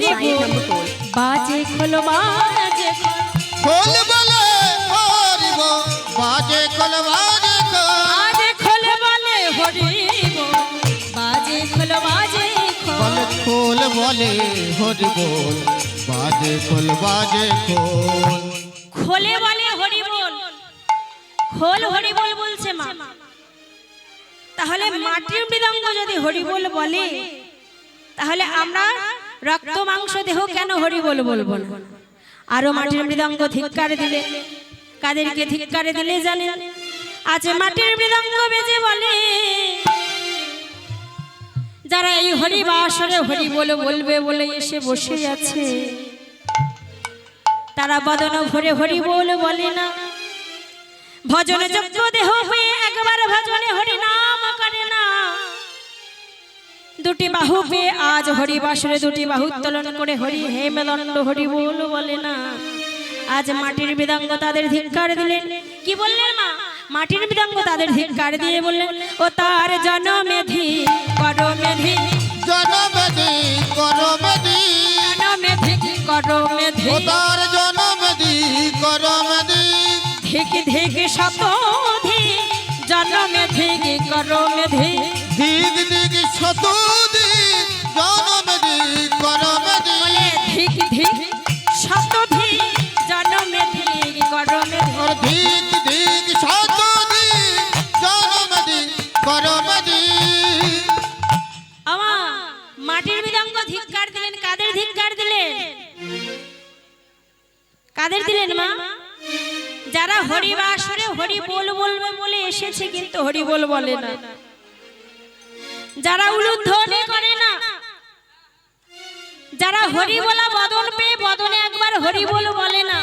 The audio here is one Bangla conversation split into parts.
হরি বল বাজে খোল বাজে খোল বলে হরি বল বাজে খোল বাজে খোল বাজে খোল বলে হরি বল বাজে খোল বাজে বলে খোল বলে হরি বল বাজে খোল বাজে খোল খোলে বলে হরি বল খোল হরি বল বলছে মা। তাহলে মাটির মৃদঙ্গ যদি হরি বল বলে তাহলে আমরা রক্ত মাংস দেহ কেন হরি বল বলবো না? আরো মাটির মৃদঙ্গ ধিক্কার দিলে কাদেরকে ধিক্কার দিলে জানেন? আজ মাটির মৃদঙ্গ বেজে বলে যারা এই হরি বাসরে হরি বলে বলবে বলে এসে বসে আছে তারা বদন ভরে হরি বল বলে না। ভজন যোগ্য দেহ হয়ে একবার ভজনে হরি নাম করে না। দুটি বাহু পেয়ে আজ হরি বাসরে দুটি বাহু উত্তোলন করে হরি হে মেদণ্ড হরি বল বলে না। আজ মাটির মৃদঙ্গ তাদের ধিক্কার দিলেন। কি বললেন মা? মাটির মৃদঙ্গ তাদের ধিক্কার দিয়ে বললেন ও তার জনমেধি করমেধি জনমেধি করমেধি জনমেধি করমেধি ও তার জনমেধি করমেধি ধিক ধিক শতধি জনমেধি করমেধি দিগ দিগ শতধি জনমেধি করমেধি বলে ধিক ধিক শতধি জনমেধি করমেধি और धीक धीक शतधि जन्मधि करमधि আমা মাটির মৃদঙ্গ ধিক্কার দিলেন। কাদের ধিক্কার দিলেন? কাদের দিলেন মা? যারা হরি বাসরে হরি বল বলবে বলে এসেছে কিন্তু হরি বল বলে না। যারা উলুধ্বনি করে না, যারা হরি বলা বদন পেয়ে বদনে একবার হরি বল বলে না।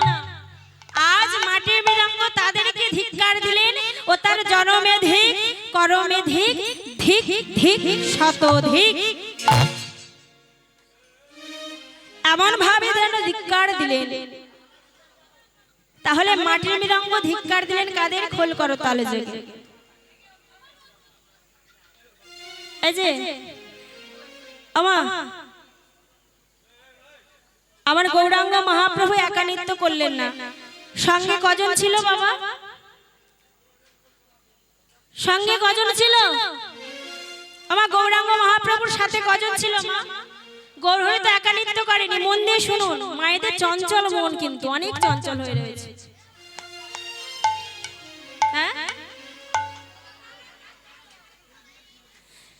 আজ মাটির মৃদঙ্গ তাদেরকে ধিক্কার দিলেন ও তার জনমেধিক করমেধিক ধিক ধিক শতধিক এমন ভাবে যেন ধিক্কার দিলেন। তাহলে মাটির মৃদঙ্গ ধিক্কার দিলেন কাদের? খোল করো তালে জেগে। এই যে আমার গৌরাঙ্গ মহাপ্রভু একা নৃত্য করলেন না, সঙ্গে কজন ছিল বাবা? সঙ্গে কজন ছিল? আমার গৌরাঙ্গ মহাপ্রভুর সাথে কজন ছিল মা? গৌরহরি তো একা নৃত্য করেনি। মন দিয়ে শুনুন, মায়েদের চঞ্চল মন কিন্তু অনেক চঞ্চল হয়ে রয়েছে। হ্যাঁ,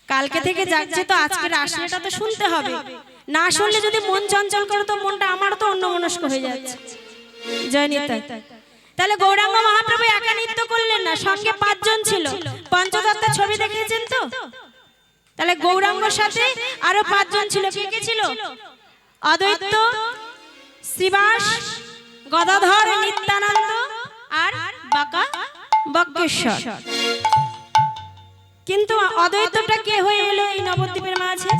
কালকে থেকে যাচ্ছে তো আজকের আসলেটা তো শুনতে হবে। না শুনলে যদি মন চঞ্চল করে তো মনটা আমার তো অন্যমনস্ক হয়ে যাচ্ছে। জয় নিতাই। তাহলে গৌরাঙ্গ মহাপ্রভু একা নৃত্য করলেন না, সঙ্গে 5 জন ছিল। পঞ্চতত্ত্বের ছবি দেখেছেন তো? তাহলে গৌরাঙ্গর সাথে আরো 5 জন ছিল। কে কে ছিল? অদ্বৈত, শ্রীবাস, গদাধর, নিত্যানন্দ আর বাঁকা বক্রেশ্বর। কিন্তু অদ্বৈতটা কে হয়ে এলো এই নবদ্বীপের মাঝে?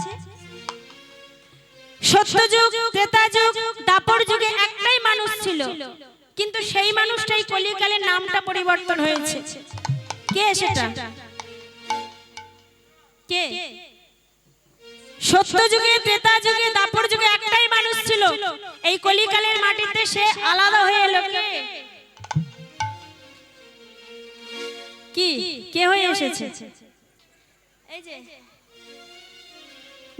সত্যযুগ, ত্রেতাযুগ, দ্বাপর যুগে একটাই মানুষ ছিল, কিন্তু সেই মানুষটাই কলিকালে নামটা পরিবর্তন হয়েছে। কে সেটা? কে? সত্যযুগে, ত্রেতাযুগে, দ্বাপর যুগে একটাই মানুষ ছিল, এই কলিকালের মাটিতে সে আলাদা হয়ে এলো। কে? কি কে হয়ে এসেছে? এই যে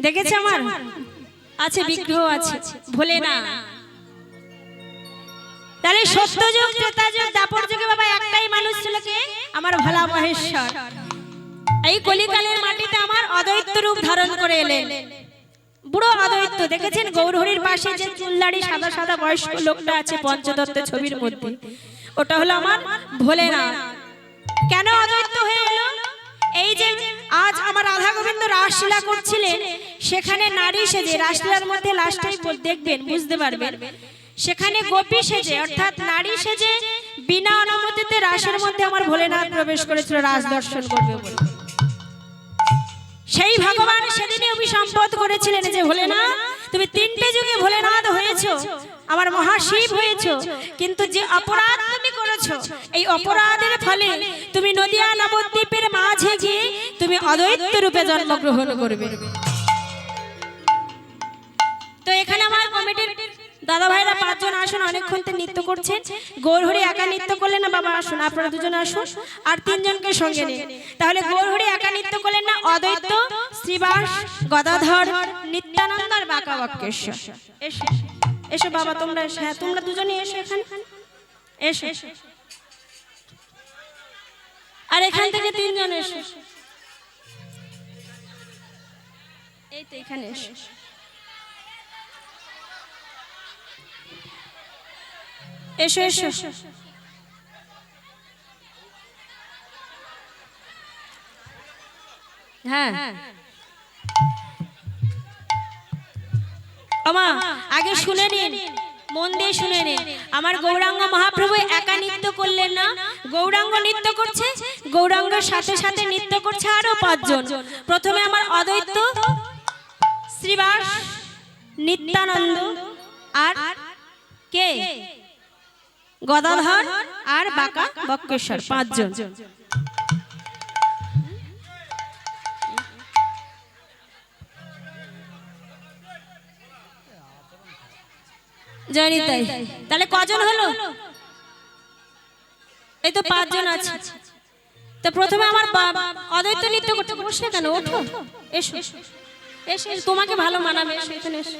দেখেছে আমার আছে বিগ্রহ আছে, ভোলে না। তাহলে সত্যযুগ, ত্রেতাযুগ, দ্বাপর যুগে বাবা একটাই মানুষ ছিল। কে? আমার ভোলা মহেশ্বর। এই কলিকালের মাটিতে আমার অদ্বৈত রূপ ধারণ করে এলেন। বুড়ো অদ্বৈত দেখেছেন? গৌরহরির পাশে যে চুলদাড়ি সাদা সাদা বয়স্ক লোকটা আছে পঞ্চতত্ত্বের ছবির মধ্যে, ওটা হলো আমার ভোলেনাথ। কেন অদ্বৈত হয়ে এলো? এই যে আজ আমার রাধা গোবিন্দ রাসলীলা করছিলেন, সেখানে নারী সেজে, রাসলীলার মধ্যে লাস্টেই দেখবেন বুঝতে পারবেন, সেখানে গোপী সেজে অর্থাৎ নারী সেজে বিনা অনুমতিতে রাসের মধ্যে আমার ভোলেনাথ প্রবেশ করেছিল রাস দর্শন করবে বলে। সেই ভগবান সেদিনে অভিসম্বোধ করেছিলেন যে ভোলেনাথ তুমি 3টে যুগে ভোলেনাথ হয়েছো, আমার মহাশিব হয়েছো, কিন্তু যে অপরাধ তুমি করেছো এই অপরাধের ফলে তুমি নদিয়া নবদ্বীপের মাঝে গিয়ে তুমি অদ্বৈত রূপে জন্মগ্রহণ করবে। তো এখানে আমার দাদা ভাইরা 5 জন আসুন, অনেকক্ষণ থেকে নৃত্য করছেন। গৌরহরি একা নৃত্য করলেন না বাবা, আসুন আপনারা দুজন আসুন, আর 3 জনকে সঙ্গে নিন। তাহলে গৌরহরি একা নৃত্য করলেন না, অদ্বৈত, শ্রীবাস, গদাধর, নিত্যানন্দ আর বাঁকা বক্রেশ্বর। এসো এসো বাবা, তোমরা এসো। হ্যাঁ, তোমরা দুজনেই এসো এখানে, এসো। আর এখান থেকে 3 জন এসো, এই তো এখানে এসো। এসো এসো, হ্যাঁ আমা আগে শুনে নিন, মন দিয়ে শুনে নিন। আমার গৌরাঙ্গ মহাপ্রভু একা নৃত্য করলেন না, গৌরাঙ্গ নৃত্য করছে, গৌরাঙ্গের সাথে সাথে নৃত্য করছে আরো 5 জন। প্রথমে আমার অদ্বৈত, শ্রীবাস, নিত্যানন্দ আর কে, গদাধর আর বাঁকা বক্রেশ্বর, 5 জন। জানি তাই, তাহলে কজন হলো? এই তো 5 জন আছে। তো প্রথমে আমার অদ্বৈত নৃত্য করতে, বসে কেন, ওঠো, এসো এসো, তোমাকে ভালো মানাবে, এসো এখানে এসো।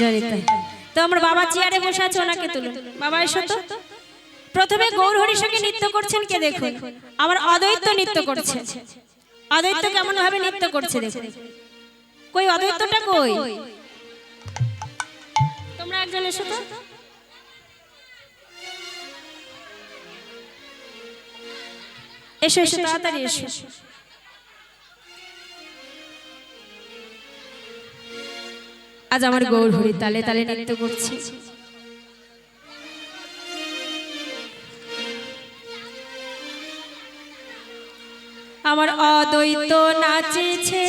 জানি তাই, তো আমার বাবা চেয়ারে বসে আছে, ওনাকে তুলুন। বাবা এসো তো। প্রথমে গৌরহরির সঙ্গে নৃত্য করছেন কে দেখুন, আমার অদ্বৈত নৃত্য করছে। অদ্বৈত কেমন ভাবে নৃত্য করছে দেখুন। কই অদ্বৈতটা কই? তোমরা একজন এসো তো। এসো এসো, তাড়াতাড়ি এসো। আজ আমার গৌরহরি তালে তালে নৃত্য করছে। আমার অদ্বৈত নাচেছে,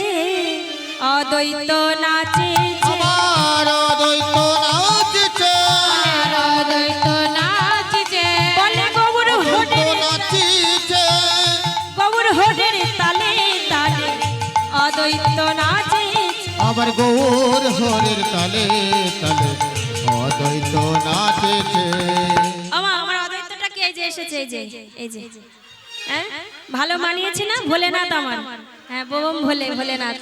অদ্বৈত নাচেছে, আমার অদ্বৈত নাচছে, অদ্বৈত নাচেছে, বলে গৌর হরির নাচছে, গৌর হরির তালে তালে অদ্বৈত নাচেছে। আমার গৌর হরির তালে তালে অদ্বৈত নাচছে। আমার অদ্বৈতটা কে যে এসেছে, এই যে হ্যাঁ, ভালো মানিয়েছে না ভোলেনাথ আমার? হ্যাঁ, বোম ভোলেনাথ।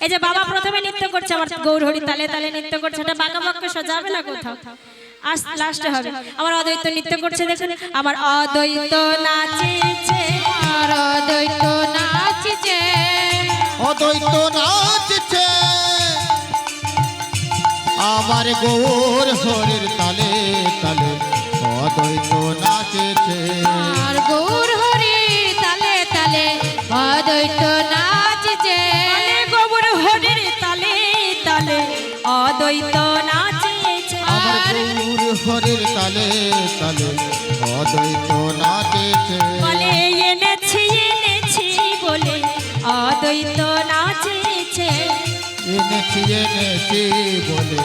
এই যে বাবা প্রথমে নৃত্য করছে, আমার গৌরহরি তালে তালে নৃত্য করছে, এটা বাঁকা বক্রেশ্বর যাবে না কোথাও, আজ লাস্টে হবে। আমার অদ্বৈত নৃত্য করছে দেখুন, আমার অদ্বৈত নাচেছে, আমার অদ্বৈত নাচেছে, অদ্বৈত নাচছে, আমার গৌর হরির তালে তালে অদ্বৈত নাচছে। আর গৌর হরি তালে তালে অদ্বৈত নাচছে, গৌর হরির তালে তালে অদ্বৈত নাচছে, আমার গৌর হরির তালে তালে অদ্বৈত নাচছে। বলে এনেছি এনেছি বলে অদ্বৈত নাচছে, এনেছি এনেছি বলে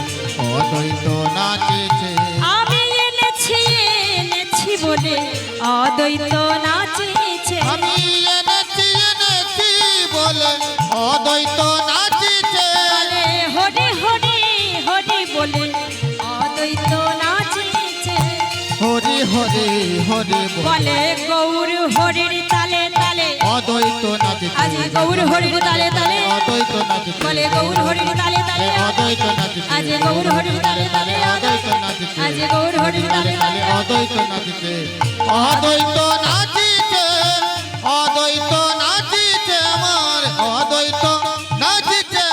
অদ্বৈত নাচছে। আমি এনেছি এনেছি বলে অদ্বৈত নাচছে, আমি এনেছি এনেছি বলে অদ্বৈত নাচছে। বলে হরি হরি হরি বলে অদ্বৈত নাচছে, হরি হরি হরি বলে গৌর হরির তালে তালে অদ্বৈত নাচছে। আজ গৌর হরির তালে তালে অদ্বৈত নাচছে। বলে গৌর হরির তালে তালে অদ্বৈত নাচছে। আজ গৌর হরির তালে তালে অদ্বৈত নাচছে। আজ গৌর হরির তালে তালে অদ্বৈত নাচছে। অদ্বৈত নাচছে। অদ্বৈত নাচছে। আমার অদ্বৈত নাচছে।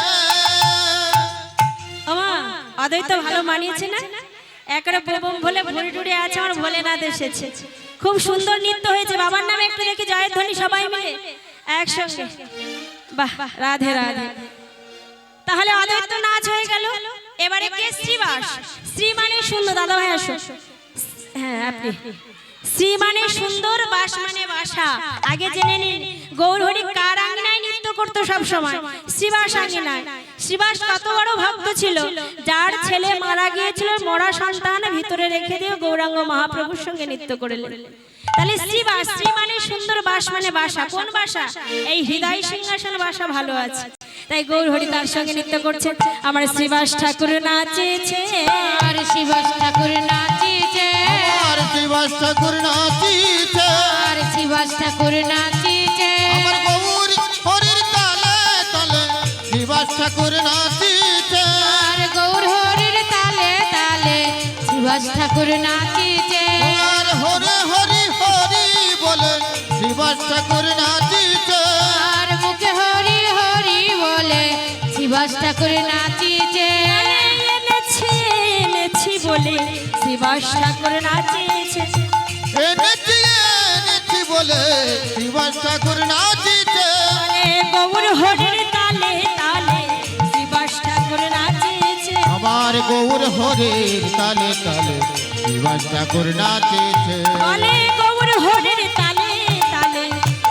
আমা অদ্বৈত ভালো মানিয়েছে না? একরে বোম ভোলে ভুড়ি টুড়ি আছে, আমার ভোলেনাথ এসেছে। খুব সুন্দর নৃত্য হয়েছে, বাবার নামে একটু দেখি জয়ধ্বনি সবাই মিলে একসঙ্গে। বাহ, রাধে রাধে। তাহলে অদ্বৈত নাচ হয়ে গেল। এবারে কে? শ্রীবাস। শ্রী মানে সুন্দর, দাদা ভাই আসো। হ্যাঁ আপনি। শ্রী মানে সুন্দর, বাস মানে বাসা। আগে জেনে নিন গৌরহরি কার আঙ্গিনায় নৃত্য করতো সব সময়? শ্রীবাস আঙ্গিনায়। শ্রীবাস কত বড় ভক্ত ছিল, যার ছেলে মারা গিয়েছিল, মরা সন্তান ভিতরে রেখে দিয়ে গৌরাঙ্গ মহাপ্রভুর সঙ্গে নৃত্য করলেন। তাহলে শ্রীবাস, শ্রী মানে সুন্দর, বাস মানে বাসা। কোন বাসা? এই হৃদয় সিংহাসন বাসা ভালো আছে। তাই গৌর হরি তার সঙ্গে নৃত্য করছে। আমার শ্রীবাস ঠাকুর নাচেছে, আর শিবাস ঠাকুর নাচিছে, আমার শিবাস ঠাকুর নাচিছে, আর শিবাস ঠাকুর নাচিছে, আমার গৌর হরির তালে তালে শিবাস ঠাকুর নাচিছে, আর গৌর হরির তালে তালে শিবাস ঠাকুর নাচিছে, আর হরে হরি হরি বলে শিবাস ঠাকুর নাচিছে, আর মুখে হরি হরি বলে শিবাস ঠাকুর নাচিছে, এনেছি এনেছি বলে শ্রীবাস ঠাকুর নাচেছে। এনেছি এনেছি বলে শিবাস ঠাকুর নাচিছে, গৌর হরির তালে তালে শ্রীবাস ঠাকুর নাচেছে। আমার গৌর হরির তালে তালে শিবাস ঠাকুর নাচিছে, বলে গৌর হরির তালে তালে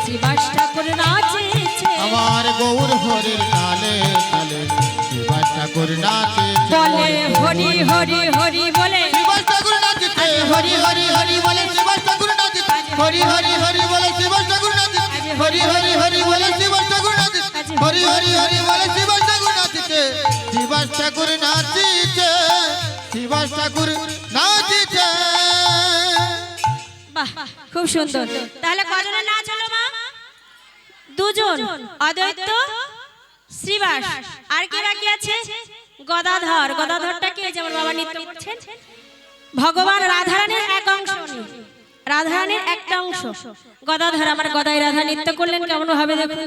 শ্রীবাস ঠাকুর নাচেছে। আমার গৌর হরির তালে তালে শিবাস ঠাকুর নাচিছে, বলে হরি হরি হরি বলে শিবাস ঠাকুর নাচিছে, হরি হরি হরি বলে শিবাস ঠাকুর নাচিছে, হরি হরি হরি বলে শিবাস ঠাকুর নাচিছে, হরি হরি হরি বলে শিবাস ঠাকুর নাচিছে, হরি হরি হরি বলে শিবাস ঠাকুর নাচিছে, শিবাস ঠাকুর নাচিছে, শিবাস ঠাকুর নাচিছে। বাহ খুব সুন্দর। তাহলে কজনের নাচ হলো মা? দুজন, অদ্বৈত শ্রীবাস, আর কে বাকি আছে? গদাধর। গদাধরটা কি? যেমন বাবা নৃত্য করছেন, ভগবান রাধারানীর এক অংশ, রাধারানীর একটা অংশ গদাধর। আমার গদাই রাধা নৃত্য করলেন কেমন ভাবে দেখুন।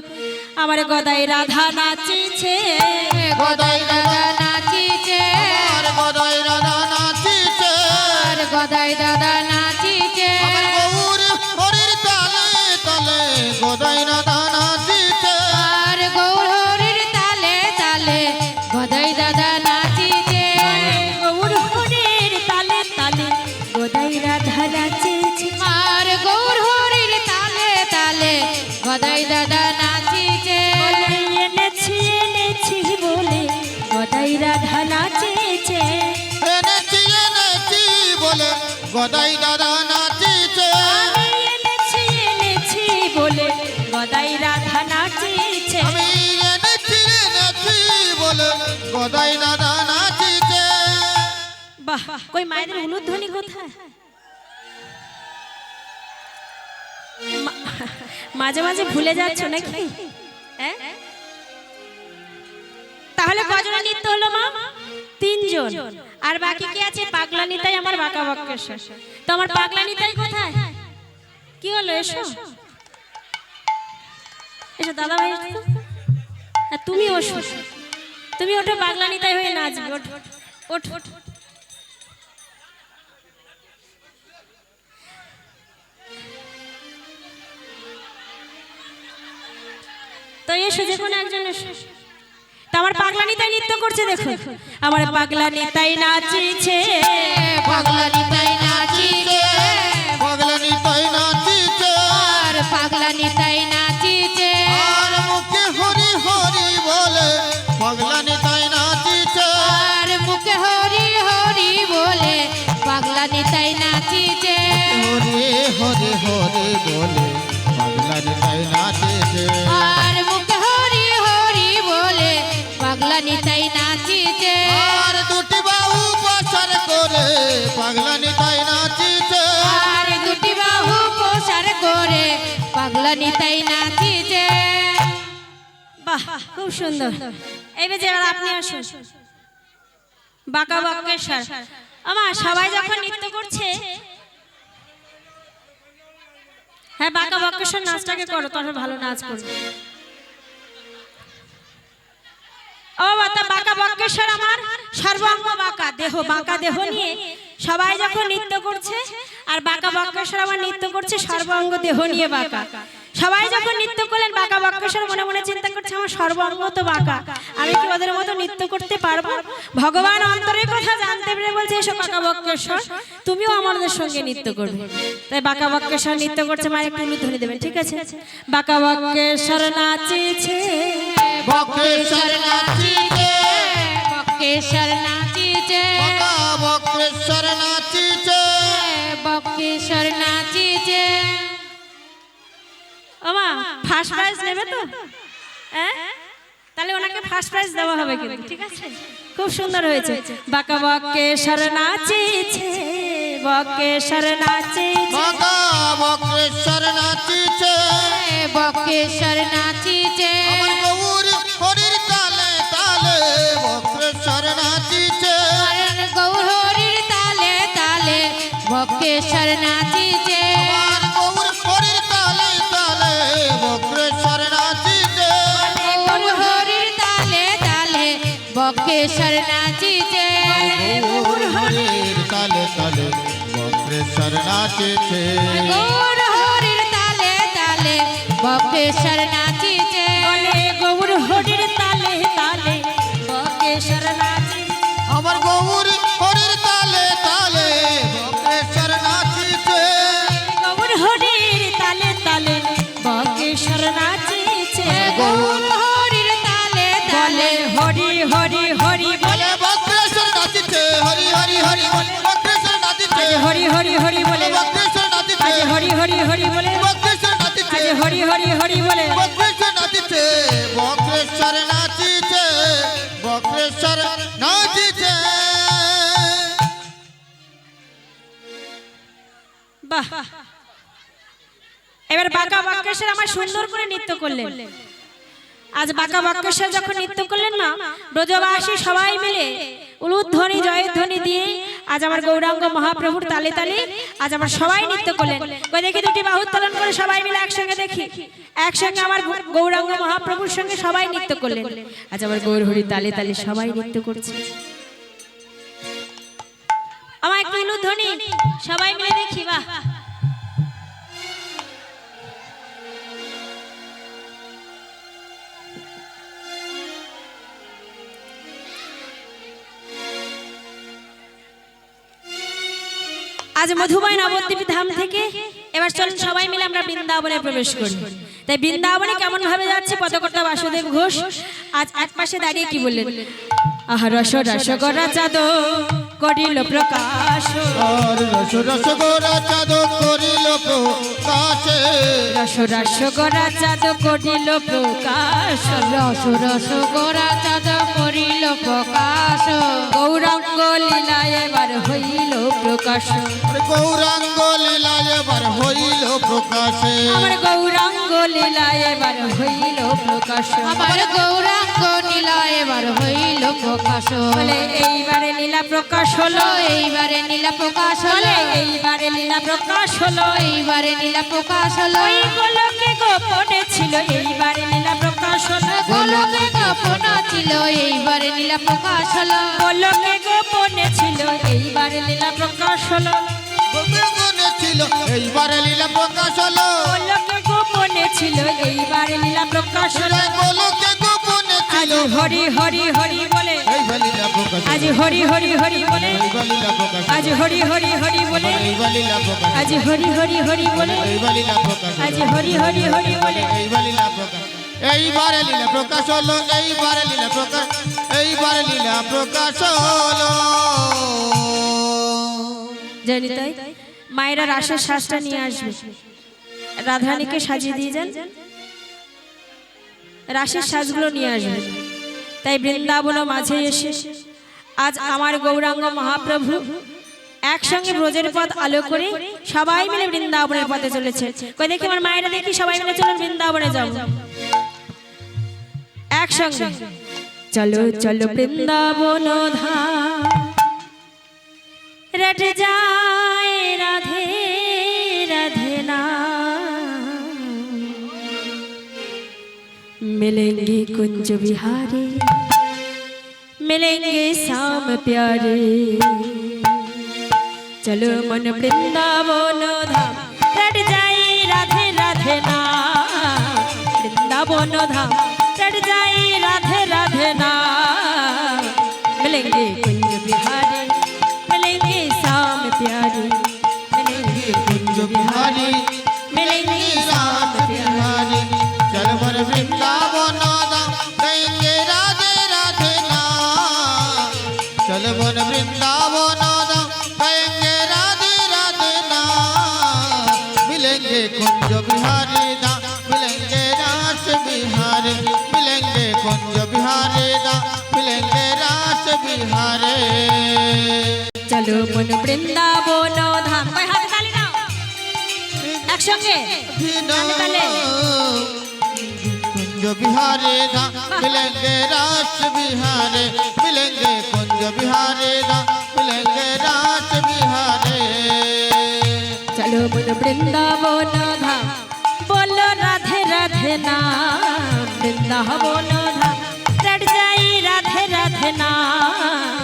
আমার গদাই রাধা নাচিছে, গদাই দাদা নাচিছে, আমার গদাই রাধা নাচিছে, আর গদাই দাদা নাচিছে, আমার গৌর হরির তালে তালে গদাই রাধা নাচিছে, আর গৌর হরির তালে তালে গদাই দাদা নাচিছে, গৌর হরির তালে তালে গদাই রাধা নাচিছে। আর গৌর হরির তালে তালে গদাই দাদা নাচিছে, বলে এনেছি এনেছি বলে গদাই রাধা নাচেছে। এনেছি এনেছি বলে গদাই দাদা নাচিছে, আমি এনেছি এনেছি বলে গদাই রাধা নাচেছে। আমি এনেছি এনেছি বলে গদাই দাদা নাচিছে। বাহ, কই মায়েদের উলুধ্বনি কোথায়? মাঝে মাঝে ভুলে যাচ্ছ নাকি? হ্যাঁ? তাহলে কজনের নৃত্য হলো মা? তিনজন। আর বাকি কি আছে? পাগলা নিতাই, আমার বাঁকা বক্রেশ্বর। তো আমার পাগলা নিতাই কোথায়? কি হলো? এসো এসো দাদা ভাই, এসো। আর তুমি ওঠো, তুমি ওঠো, পাগলা নিতাই হয়ে নাচবে। ওঠ ওঠ ওঠ। তো এসো, যে কোনো একজন এসো। তো আমার পাগলা নিতাই নৃত্য করছে, দেখো আমার পাগলা নিতাই নাচিছে, পাগলা নিতাই নাচিছে, পাগলা নিতাই নাচিছে, আর পাগলা নিতাই নাচিছে, আর মুখে হরি হরি বলে পাগলা নিতাই নাচিছে, আর মুখে হরি হরি বলে পাগলা নিতাই নাচিছে, হরি হরি হরি বলে পাগলা নিতাই নাচিছে, আর মুখে হরি হরি বলে পাগলা নিতাই নাচিছে, আর দুটি বাহু প্রসার করে পাগলা নিতাই নাচিছে, আর দুটি বাহু প্রসার করে পাগলা নিতাই নাচিছে। বাহ খুব সুন্দর। এইবার যেবার আপনি আসুন, বাঁকা বক্রেশ্বর। আমার সবাই যখন নৃত্য করছে, হ্যাঁ বাঁকা বক্রেশ্বর নাচটাকে করো, তবে ভালো নাচ করবে। ও বাবা, বাঁকা বক্রেশ্বর আমার সর্বাঙ্গ বাঁকা, দেহ বাঁকা দেহ নিয়ে সবাই যখন নৃত্য করছে, আর বাঁকা বক্রেশ্বর আমার নৃত্য করছে সর্বাঙ্গ দেহ নিয়ে বাঁকা। সবাই যখন নৃত্য করলেন, বাঁকা বক্রেশ্বর মনে মনে চিন্তা করছে আমার সর্বাঙ্গ তো বাঁকা, আমি কি ওদের মতো নৃত্য করতে পারবো? ভগবান অন্তরের কথা জানতে পেরে বলছে, এসো বাঁকা বক্রেশ্বর, তুমিও আমাদের সঙ্গে নৃত্য করবে। তাই বাঁকা বক্রেশ্বর নৃত্য করছে। মায়ের একটু উলুধ্বনি দেবেন, ঠিক আছে? বাঁকা বক্রেশ্বর নাচেছে, বক্রেশ্বর নাচিছে, বক্রেশ্বর নাচিছে, বাঁকা বক্রেশ্বর নাচিছে, বক্রেশ্বর নাচিছে। ওমা ফার্স্ট প্রাইজ নেবে তো? হ্যাঁ, তাহলে ওনাকে ফার্স্ট প্রাইজ দেওয়া হবে কিন্তু, ঠিক আছে? খুব সুন্দর হয়েছে। বাঁকা বক্রেশ্বর নাচিছে, বক্রেশ্বর নাচিছে, বাঁকা বক্রেশ্বর নাচিছে, বক্রেশ্বর নাচিছে, আমার গৌর হরির তালে তালে বক্রেশ্বর নাচিছে, গৌর হরির তালে তালে বক্রেশ্বর নাচিছে, আমার গৌর হরির তালে তালে বক্রেশ্বর নাচিছে, গৌর হরির তালে তালে বক্রেশ্বর নাচিছে, গৌর হরির তালে তালে বক্রেশ্বর নাচিছে, গৌর হরির তালে তালে বক্রেশ্বর নাচিছে, বলে গৌর হরির তালে তালে বক্রেশ্বর নাচিছে, আমার গৌর হরির তালে তালে বক্রেশ্বর নাচিছে, গৌর হরির তালে তালে বক্রেশ্বর নাচিছে, গৌর হরির তালে তালে হরি হরি হরি বলে, বলে বক্রেশ্বর নাচিছে, হরি হরি হরি বলে বক্রেশ্বর নাচিছে, হরি হরি হরি বলে, বক্রেশ্বর নাচিছে, হরি হরি হরি বলে, বক্রেশ্বর নাচিছে, হরি হরি হরি বলে, বক্রেশ্বর নাচিছে, বক্রেশ্বর নাচিছে, বক্রেশ্বর নাচিছে। বাহ। এবার বাঁকা বক্রেশ্বর আমার সুন্দর করে নৃত্য করলেন। আজ বাঁকা বক্রেশ্বর যখন নৃত্য করলেন না, ব্রজবাসী সবাই মিলে উলুধ্বনি জয়ধ্বনি দিয়ে আজ আমার গৌরাঙ্গ মহাপ্রভুর তালে তালে আজ আমার সবাই নৃত্য করলেন। কই দেখি দুটি বাহু উত্তোলন করে সবাই মিলে একসঙ্গে দেখি, একসঙ্গে আমার গৌরাঙ্গ মহাপ্রভুর সঙ্গে সবাই নৃত্য করলেন। আজ আমার গৌর হরি তালে তালে সবাই নৃত্য করছে। আমার একটু উলুধ্বনি সবাই মিলে দেখি। বাহ। আজ মধুময় নবদ্বীপ ধাম থেকে এবার চলুন সবাই মিলে আমরা বৃন্দাবনে প্রবেশ করি। তাই বৃন্দাবনে কেমন ভাবে যাচ্ছে পদকর্তা বাসুদেব ঘোষ আজ এক পাশে দাঁড়িয়ে কি বললেন? আহা রস রস গরা চাঁদ করিল প্রকাশ, আর রস রস গোরা চাঁদ করিল প্রকাশে, রস রস গরা চাঁদ করিল প্রকাশ, রস রস গোরা চাঁদ করিল প্রকাশ, গৌরাঙ্গ লীলা এবার হইল প্রকাশ, গৌরাঙ্গ লীলা এবার হইল প্রকাশে, আমার গৌরাঙ্গ লীলা এবার হইল প্রকাশ, আমার গৌরাঙ্গ নীলা এবার হইল প্রকাশ, বলে এইবারে লীলা প্রকাশ হলো, এইবারে নীলা প্রকাশ বলে হলো, এইবারে লীলা প্রকাশ হলো, এইবারে নীলা প্রকাশ হলো, ওই গোলকে গোপনে ছিল এইবারে লীলা প্রকাশ হলো, গোলকে গোপন ছিল এইবারে নীলা প্রকাশ হলো, গোলকে গোপনে ছিল এইবারে লীলা প্রকাশ হলো, গোপনে ছিল এইবারে লীলা প্রকাশ হলো, গোলকে গোপনে ছিল এইবারে লীলা প্রকাশ হলো, গোলকে গোপনে আজ ছিল হরি হরি হরি বলে, এইবার লীলা প্রকাশ, আজ হরি হরি হরি বলে, এইবার লীলা প্রকাশ, আজ হরি হরি হরি বলে, এইবার লীলা প্রকাশ, আজ হরি হরি হরি বলে, এইবার লীলা প্রকাশ, আজ হরি হরি হরি বলে, এইবার লীলা প্রকাশ, এইবারে লীলা প্রকাশ হলো, এইবারে লীলা প্রকাশ, এইবারে লীলা প্রকাশ হলো। জানি তাই মায়েরা রাসের শ্বাসটা নিয়ে আসবে, রাধারানীকে সাজিয়ে দিয়ে যান, রাসের শ্বাসগুলো নিয়ে আসবে। তাই বৃন্দাবন মাঝে এসে আজ আমার গৌরাঙ্গ মহাপ্রভু একসঙ্গে ব্রজের পথ আলো করে সবাই মিলে বৃন্দাবনের পথে চলেছে। কই দেখি আমার মায়েরা দেখি সবাই মিলে চলুন বৃন্দাবনে যাও একসঙ্গে। চলো চলো বৃন্দাবন ধাম रट जाए राधे राधे ना, मिलेंगे कुंज बिहारी मिलेंगे शाम प्यारे, चलो मन वृंदावन धाम रट जाए राधे राधे ना, वृंदावन धाम रट जाए राधे राधे ना, मिलेंगे कुंज बिहारी मिलेंगे शाम प्यारी, मिलेंगे कुंज बिहारी मिलेंगे शाम प्यारी, चल मन वृंदावन धाम कहेंगे राधे राधे ना, चल मन वृंदावन धाम कहेंगे राधे राधे ना, मिलेंगे कुंज बिहारी धाम मिलेंगे रास बिहारी, বৃন্দাবন ধাম। কই হাতে তালি দাও একসঙ্গে তালে তালে। कुंज बिहारे गा मिलेंगे रास बिहारे, मिलेंगे कुंज बिहारे गा मिलेंगे रास बिहारे। चलो मन बृंदावन धाम, बोलो राधे राधे नाम। बृंदावन धाम रट जाई राधे राधे नाम।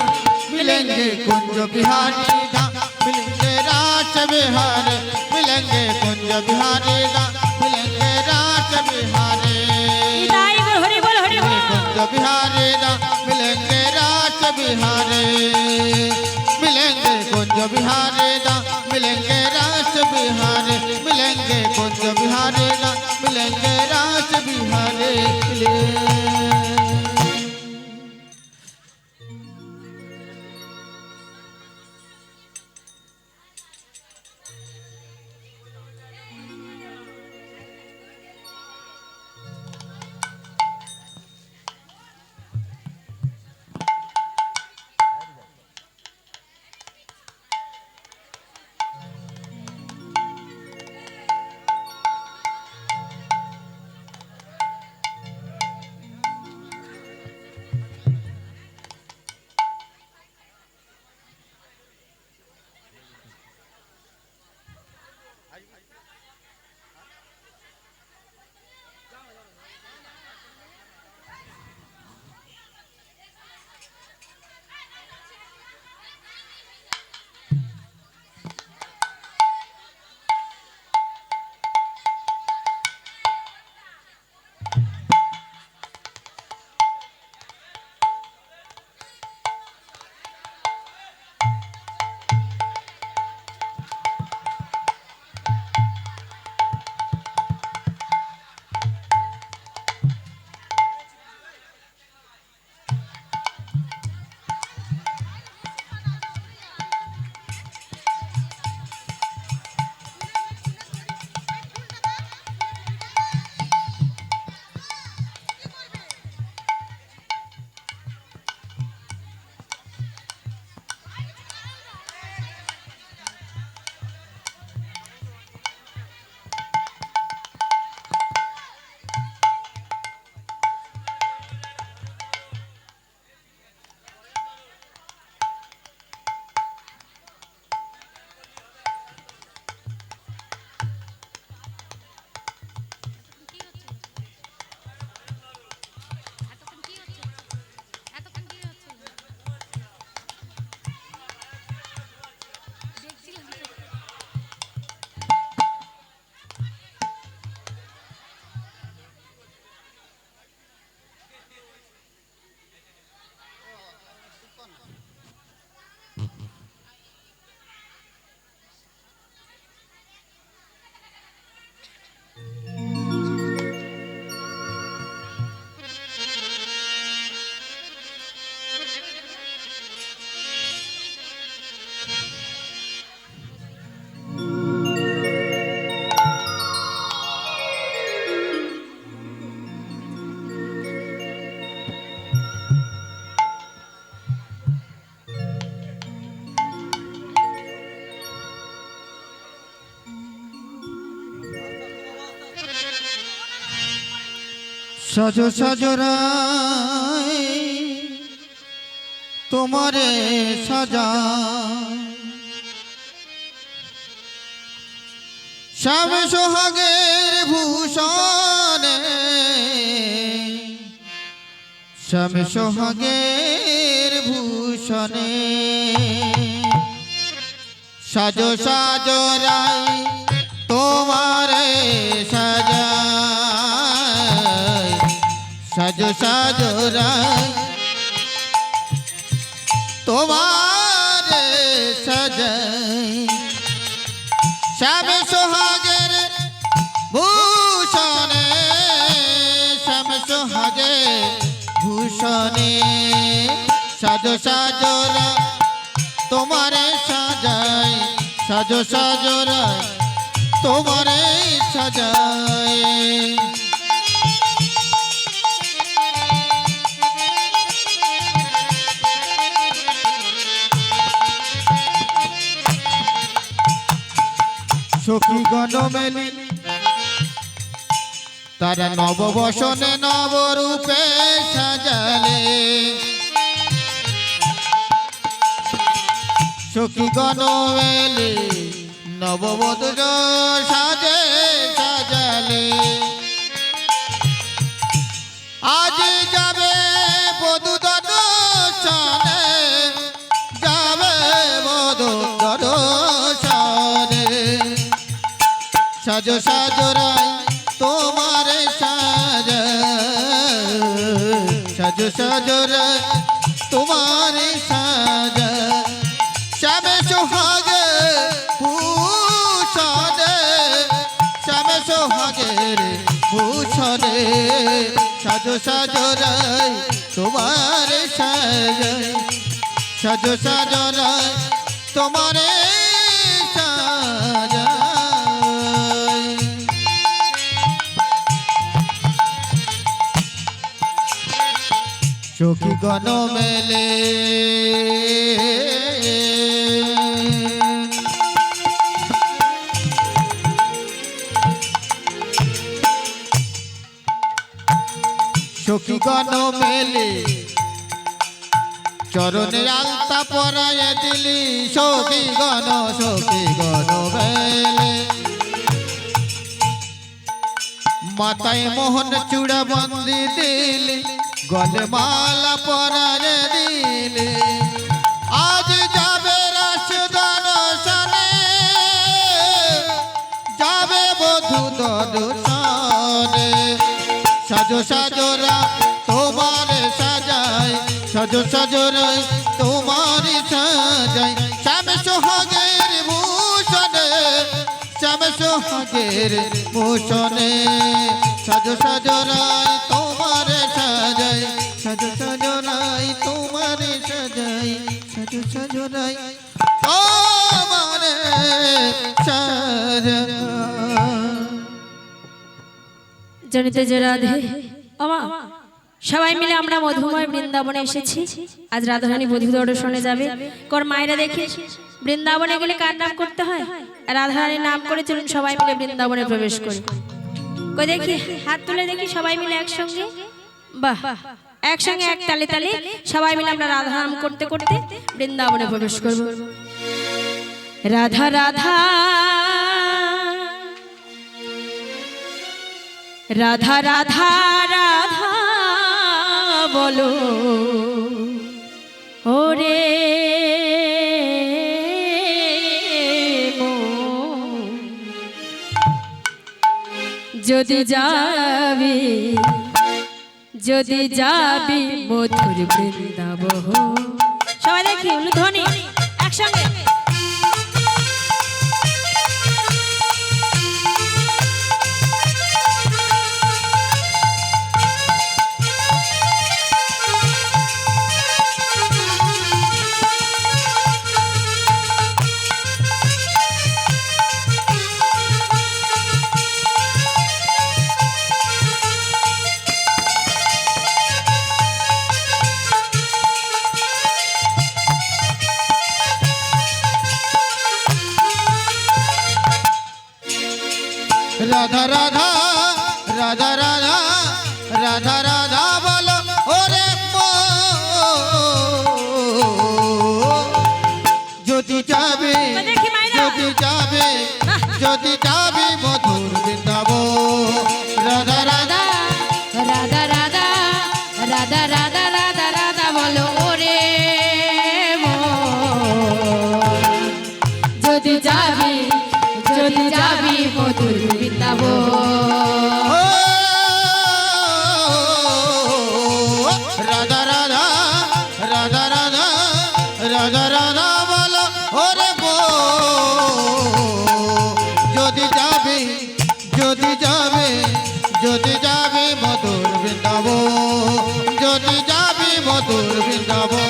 मिलेंगे कुंज बिहारी गा मिलेंगे रास बिहारे, मिलेंगे कुंज बिहारी गा मिलेंगे रास बिहारे। इदाई बोल हरि बोल हरि बोल। कुंज बिहारी गा मिलेंगे रास बिहारे, मिलेंगे कुंज बिहारी गा मिलेंगे रास बिहारे, मिलेंगे कुंज बिहारी गा मिलेंगे रास बिहारे। सजो सजो राय तुम्हारे सजा, श्याम सोहागेर भूषणे, श्याम सोहागेर भूषणे। सजो सजो राय तुम्हारे सजा, सजो सजो राय तुम्हारे सजाई। श्याम सोहागेर भूषणे, श्याम सोहागेर भूषणे। सजो सजो राय तुम्हारे सजाई, सजो सजो राय तुम्हारे सजाई। তারা নববসনে নবরূপে সাজালে সখীগণ এলে নববধূ সাজে সাজালে আজ যাবে বধূ দর্শনে যাবে বধূ দর্শনে সাজো সাজো রাই তোমার সাজা সাজো সাজো রাই তোমার সাজা শ্যামে সোহাগে ভূষণে শ্যামে সোহাগের ভূষণে সাজো সাজো রাই তোমার সাজা সাজো সাজো রাই তোমার সাজা সখীগণ মেলে সখীগণ মেলে চরণে আলতা পরায় দিলি সখীগণ মেলে মাথায় মোহন চূড়া বন্দি দিলি গলে মালা পরায় দিলি আজ যাবে রাস দর্শনে যাবে বধূ দর্শনে সাজো সাজোরা তোমার সাজাই সাজো সাজোরা তোমার সাজাই শ্যাম সোহাগের ভূষণে শ্যাম সোহাগের ভূষণে সাজো সাজোরাই তোমার সাজাই সাজো সাজোরাই তোমার সাজাই সাজো সাজোরাই তোমার সাজাই জনিতে যে রাধে আমা সবাই মিলে আমরা মধুময় বৃন্দাবনে এসেছি আজ রাধারানী বধূ দর্শনে যাবে কর মায়েরা দেখি বৃন্দাবনে গেলে কার নাম করতে হয় রাধারানীর নাম করে চলুন সবাই মিলে বৃন্দাবনে প্রবেশ করি কই দেখি হাত তুলে দেখি সবাই মিলে একসঙ্গে বাহ একসঙ্গে এক তালে তালে সবাই মিলে আমরা রাধা নাম করতে করতে বৃন্দাবনে প্রবেশ করব রাধা রাধা রাধা রাধা রাধা বলো ওরে মন যদি যাবি মধুর বৃন্দাবন সবাই দেখি ধ্বনি একসঙ্গে রাধা রাধা রাধা রাধা রাধা রাধা বলো ওরে যদি যাবে মধুর বৃন্দাবন রাধা রাধা রাধা রাধা রাধা রাধা রাধা রাধা বলো ওরে মন যদি যাবি মধুর বৃন্দাবন রাধা রাধা রাধা রাধা রাধা রাধা বলো ওরে যদি যাবে মধুর বৃন্দাবন যদি যাবি মধুর বৃন্দাবন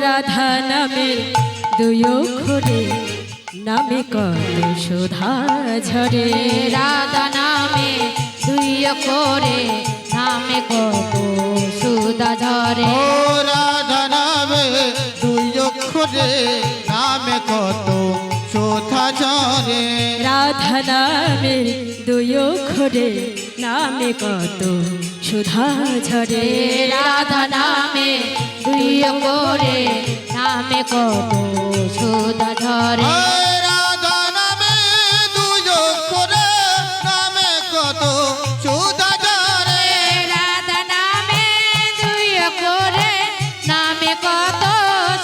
রাধা নামের দুই অক্ষরে নামে কত সুধা ঝরে রাধা নামে দুই করে নামে কত সুধা ঝরে ও রাধা নামে দুই অক্ষরে নামে কত শোধা ঝরে রাধা নামের দুই অক্ষরে নামে কত সুধা ঝরে রাধা নামে দুই করে নামে কত সুধা ঝরে ও রাধা নামে দুই অক্ষরে নামে কত শোধা ঝরে রাধা নামে দুই করে নামে কত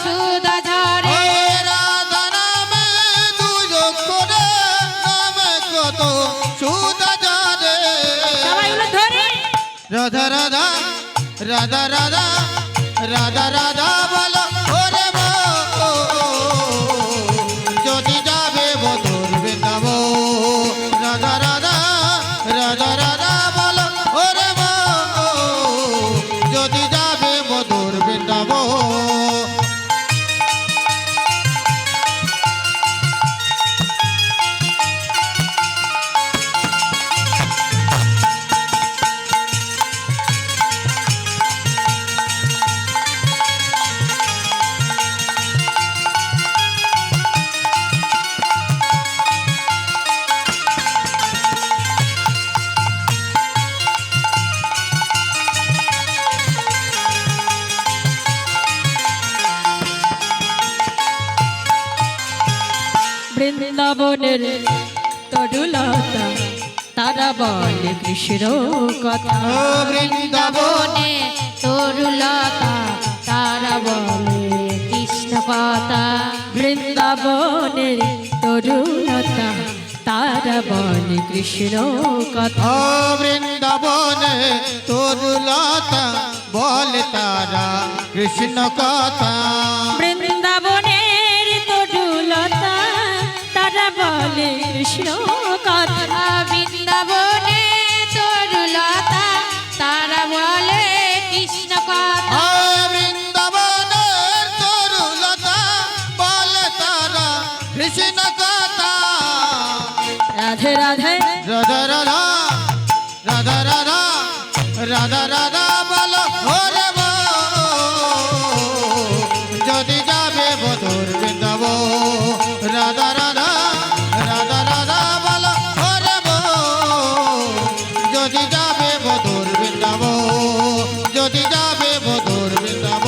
সুধা ঝরে ও রাধা নামে দুই অক্ষরে নামে কত শোধা ঝরে সবাই গুলো ধরে রাধা রাধা রাধা রাধা রাধা রাধা বলো ওরে মা যদি যাবে বদর বৃন্দাব রাধা রাধা রাধা রাধা বলো ওরে মা যদি যাবে বদর বৃন্দাব বৃন্দাবনের তরুলতা তারা বলে কৃষ্ণ কথা ও বৃন্দাবন বনে তরুলতা তারা বলে কৃষ্ণ কথা বৃন্দাবনের তরুলতা তারা বলে কৃষ্ণ কথা ও বৃন্দাবনে তরুলতা বলে তারা কৃষ্ণ কথা বৃন্দাবনের তরুলতা তারা বলে কৃষ্ণ কথা বৃন্দাবনে তরুলতা তারা বলে কৃষ্ণ কথা ও বৃন্দাবনের তরুলতা বলে তারা কৃষ্ণ কথা রাধে রাধে রাধা রাধা রাধা রাধা রাধা রাধা বলো ওরে মা যদি যাবে বদর বৃন্দাব রাধা রাধা রাধা রাধা বলো ওরে মা যদি যাবে বদর বৃন্দাব যদি যাবে বদর বৃন্দাব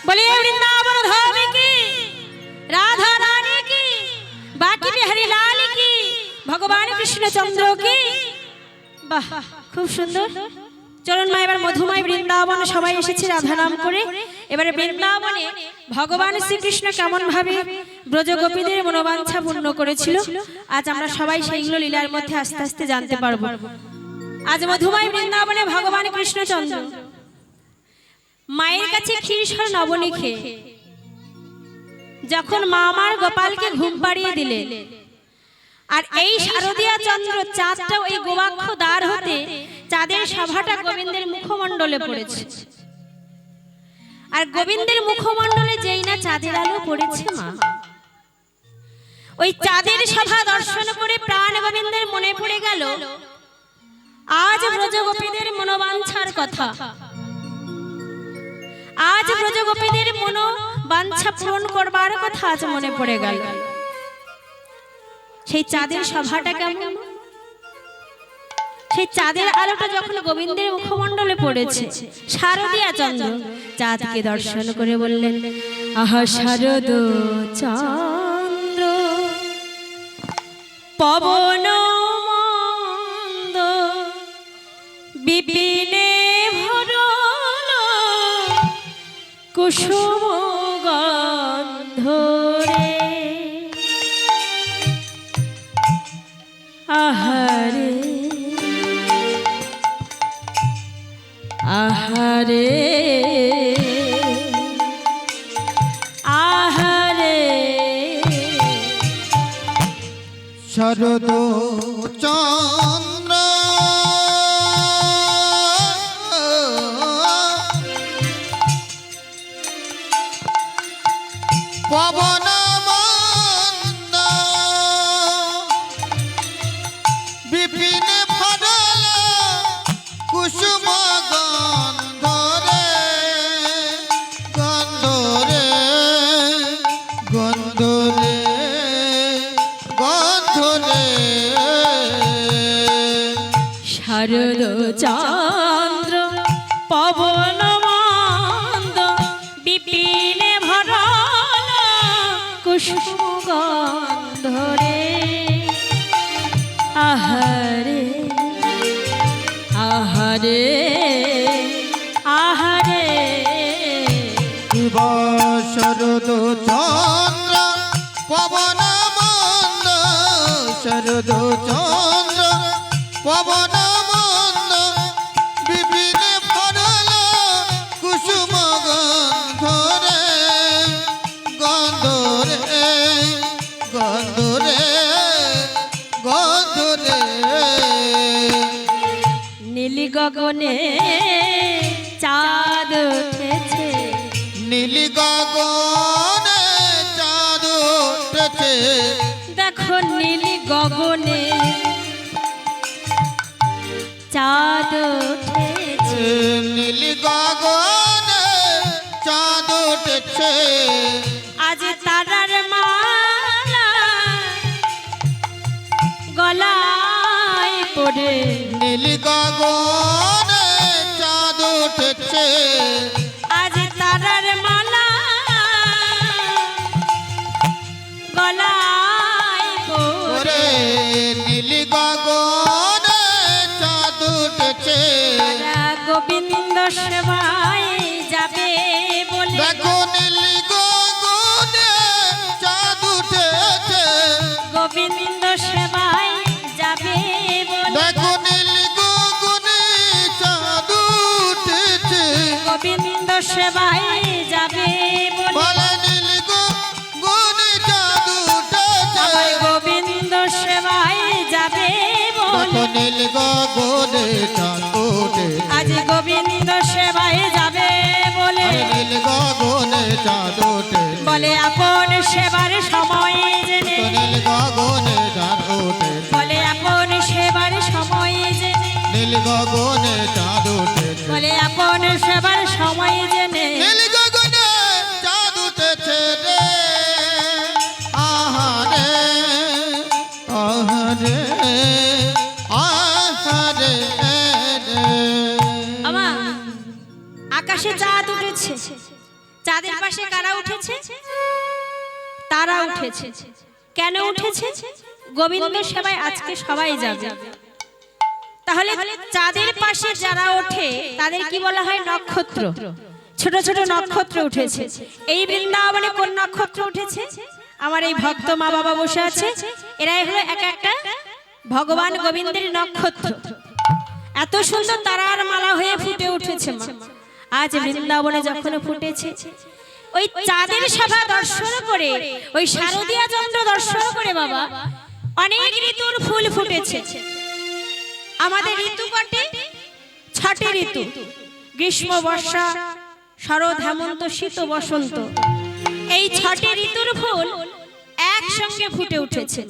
बोलिए वृंदावन धाम की राधा रानी की बाकी बिहारी लाल की भगवान कृष्ण चंद्र की বাহ খুব সুন্দর চলুন মা এবার মধুময় বৃন্দাবন সবাই এসেছে রাধা নাম করে এবারে বৃন্দাবনে ভগবান শ্রীকৃষ্ণ কেমন ভাবে ব্রজ গোপীদের মনোবাঞ্ছা পূর্ণ করেছিল আজ আমরা সবাই সেইগুলো লীলার মধ্যে আস্তে আস্তে জানতে পারবো আজ মধুময় বৃন্দাবনে ভগবান কৃষ্ণচন্দ্র মায়ের কাছে ক্ষীরসর নবনীখে যখন মা আমার গোপালকে ঘুম পাড়িয়ে দিলেন আর এই শারদিয়া চন্দ্র চাঁদটা ওই গোবাক্ষ দ্বার হতে চাঁদের সভাটা গোবিন্দের মুখমণ্ডলে পড়েছে আর গোবিন্দের মুখমণ্ডলে যেই না চাঁদের আলো পড়েছে মা ওই চাঁদের সভা দর্শন করে প্রাণ গোবিন্দের মনে পড়ে গেল আজ ব্রজগোপীদের মনোবাঞ্ছার কথা আজ ব্রজগোপীদের মনোবাঞ্ছা পূরণ করবার কথা আজ মনে পড়ে গেল সেই চাঁদের সভাটা কেমন সেই চাঁদের আলোটা যখন গোবিন্দের মুখমণ্ডলে পড়েছে শারদিয়া চন্দ্র চাঁদকে দর্শন করে বললেন আহা শারদ চন্দ্র পবন মন্দ বিপিনে ভরল কুসুম গন্ধ রে আহারে আহারে আহারে শরদ চন্দ্র পবন মন্দ বিপিনে ফডল কুসুম গন্ধ রে গন্ধ রে গন্ধ রে গন্ধ রে শারদ চন্দ্র পবন মন্দ বিপিনে ভরল কুসুম গন্ধ রে আহারে আহারে আহারে শিব শরদ চন্দ্র পবন মন্দ শরদ চন্দ্র পবন মন্দ বিপিনে ফডল কুসুম গন্ধ রে গন্ধ রে গন্ধ রে গন্ধ রে নীল গগনে চাঁদ উঠেছে নীলি গগনে চাঁদ উঠেছে দেখো নীল গগনে চাঁদ উঠেছে নীলি গগনে চাঁদ উঠেছে আজ তারার মালা গলায় পড়ে নীলি গগনে চাঁদ উঠেছে আজ তারার মালা গলায় পড়ে ওরে নীলি গগনে চাঁদ উঠেছে গোবিন্দ সেবায় যাবে বলে দেখো নীলি গগনে চাঁদ উঠেছে গোবিন্দ সেবায় যাবে বলে দেখো নীলি গগনে চাঁদ উঠেছে গোবিন্দ সেবায় যাবে বলে বলে নীলি গগনে চাঁদ উঠেছে আমার গোবিন্দ সেবায় যাবে বলে দেখো নীলি গগনে চাঁদ উঠেছে আজ গোবিন্দ সেবায় যাবে বলে আরে নীলি গগনে চাঁদ উঠেছে বলে আপন সেবার সময় জেনে নীলি গগনে চাঁদ উঠেছে বলে আপন সেবার সময় জেনে নীলি গগনে চাঁদ উঠেছে বলে আপন সেবার সময় জেনে নীলি গগনে চাঁদ উঠেছে রে আহারে আহারে আহারে রে আমা আকাশে চাঁদ উঠেছে চাঁদের পাশে কারা উঠেছে তারা উঠেছে কেন উঠেছে গোবিন্দ সেবায় আজকে সবাই যাবে তাহলে চাঁদের পাশে যারা ওঠে তাদের কি বলা হয় নক্ষত্র ছোট ছোট নক্ষত্র উঠেছে এই বৃন্দাবনে কোন নক্ষত্র উঠেছে আমার এই ভক্ত মা বাবা বসে আছে এরাই হলো এক একটা ভগবান গোবিন্দের নক্ষত্র এত সুন্দর তারার মালা হয়ে ফুটে উঠেছে মা আজ বৃন্দাবনে যখন ফুটেছে ওই চাঁদের সভা দর্শন করে ওই শারদীয়া চন্দ্র দর্শন করে বাবা অনেক ঋতুর ফুল ফুটেছে আমাদের ঋতু কটে 6টি ঋতু গ্রীষ্ম বর্ষা শরৎ হেমন্ত শীত বসন্ত এই 6টি ঋতুর ফুল একসঙ্গে ফুটে উঠেছে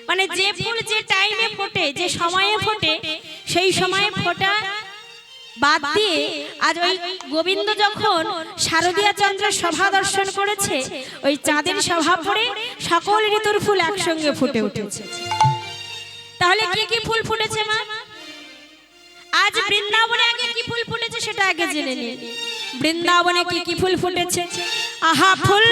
মানে যে ফুল যে টাইমে ফোটে যে সময়ে ফোটে সেই সময়ে ফোটা বাদ দিয়ে আজ ওই গোবিন্দ যখন শারদীয়া চন্দ্রের সভা দর্শন করেছে ওই চাঁদের সভা পড়ে সকল ঋতুর ফুল একসঙ্গে ফুটে উঠেছে তাহলে কি কি ফুল ফুটেছে মা আজ বৃন্দাবনে আগে কি ফুল ফুটেছে সেটা আগে জেনে নিন বৃন্দাবনে কি কি ফুল ফুটেছে আহা ফুল